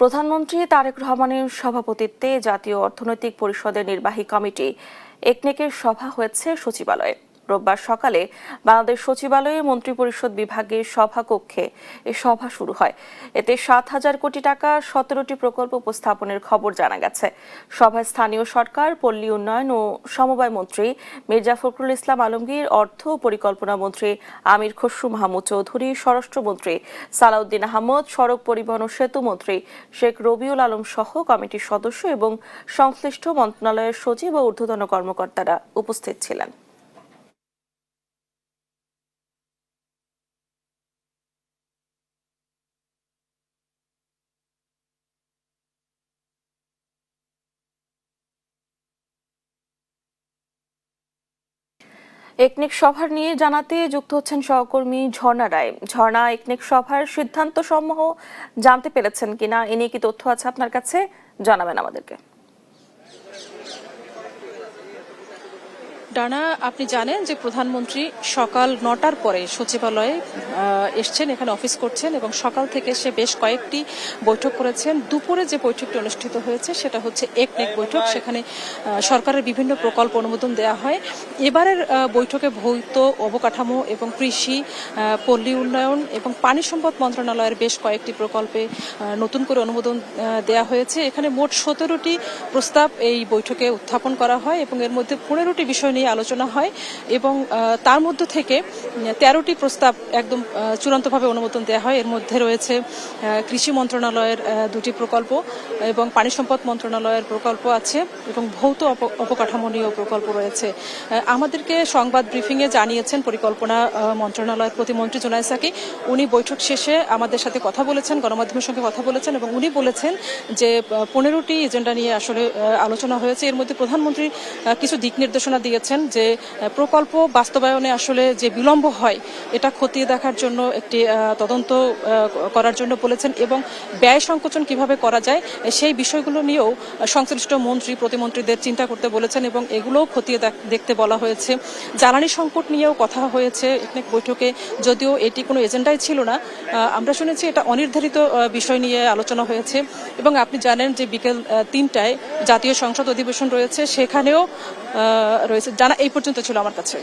প্রধানমন্ত্রী তারেক রহমানের সভাপতিত্বে জাতীয় অর্থনৈতিক পরিষদের নির্বাহী কমিটি একনেকের সভা হয়েছে সচিবালয়ে। রোববার সকালে বাংলাদেশ সচিবালয়ে মন্ত্রিপরিষদ বিভাগের সভাকক্ষে এ সভা শুরু হয়। এতে ৭,০০০ কোটি টাকার ১৭টি প্রকল্প উপস্থাপনের খবর জানা গেছে। সভায় স্থানীয় সরকার, পল্লী উন্নয়ন ও সমবায় মন্ত্রী মির্জা ফখরুল ইসলাম আলমগীর, অর্থ ও পরিকল্পনা মন্ত্রী আমির খসরু মাহমুদ চৌধুরী, স্বরাষ্ট্রমন্ত্রী সালাউদ্দিন আহমদ, সড়ক পরিবহন ও সেতু মন্ত্রী শেখ রবিউল আলম সহ কমিটির সদস্য এবং সংশ্লিষ্ট মন্ত্রণালয়ের সচিব ও ঊর্ধ্বতন কর্মকর্তারা উপস্থিত ছিলেন। একনেক সভার নিয়ে জানাতে যুক্ত হচ্ছেন সহকর্মী ঝর্ণা রায়। ঝর্ণা, একনেক সভার সিদ্ধান্ত সমূহ জানতে পেরেছেন কিনা, এ নিয়ে কি তথ্য আছে আপনার কাছে, জানাবেন আমাদেরকে। ডানা, আপনি জানেন যে প্রধানমন্ত্রী সকাল ৯টার পরে সচিবালয়ে এসছেন, এখানে অফিস করছেন এবং সকাল থেকে সে বেশ কয়েকটি বৈঠক করেছেন। দুপুরে যে বৈঠকটি অনুষ্ঠিত হয়েছে সেটা হচ্ছে একনেক বৈঠক, সেখানে সরকারের বিভিন্ন প্রকল্প অনুমোদন দেওয়া হয়। এবারের বৈঠকে ভৌত অবকাঠামো এবং কৃষি, পল্লী উন্নয়ন এবং পানি সম্পদ মন্ত্রণালয়ের বেশ কয়েকটি প্রকল্পে নতুন করে অনুমোদন দেওয়া হয়েছে। এখানে মোট ১৭টি প্রস্তাব এই বৈঠকে উত্থাপন করা হয় এবং এর মধ্যে ১৫টি বিষয় নিয়ে আলোচনা হয় এবং তার মধ্য থেকে ১৩টি প্রস্তাব একদম চূড়ান্তভাবে অনুমোদন দেওয়া হয়। এর মধ্যে রয়েছে কৃষি মন্ত্রণালয়ের ২টি প্রকল্প এবং পানি সম্পদ মন্ত্রণালয়ের প্রকল্প আছে এবং ভৌত অবকাঠামো নিয়েও প্রকল্প রয়েছে। আমাদেরকে সংবাদ ব্রিফিংয়ে জানিয়েছেন পরিকল্পনা মন্ত্রণালয়ের প্রতিমন্ত্রী জোনায়েদ সাকি। উনি বৈঠক শেষে আমাদের সাথে কথা বলেছেন, গণমাধ্যমের সঙ্গে কথা বলেছেন এবং উনি বলেছেন যে ১৫টি এজেন্ডা নিয়ে আসলে আলোচনা হয়েছে। এর মধ্যে প্রধানমন্ত্রী কিছু দিক নির্দেশনা দিয়েছেন যে প্রকল্প বাস্তবায়নে আসলে যে বিলম্ব হয় এটা খতিয়ে দেখার জন্য একটি তদন্ত করার জন্য বলেছেন এবং ব্যয় সংকোচন কিভাবে করা যায় সেই বিষয়গুলো নিয়েও সংশ্লিষ্ট মন্ত্রী প্রতিমন্ত্রীদের চিন্তা করতে বলেছেন এবং এগুলোও খতিয়ে দেখতে বলা হয়েছে। জ্বালানি সংকট নিয়েও কথা হয়েছে একনেক বৈঠকে, যদিও এটি কোনো এজেন্ডাই ছিল না। আমরা শুনেছি এটা অনির্ধারিত বিষয় নিয়ে আলোচনা হয়েছে এবং আপনি জানেন যে বিকেল ৩টায় জাতীয় সংসদ অধিবেশন রয়েছে, সেখানেও রয়েছে। জানা এই পর্যন্ত ছিল আমার কাছে।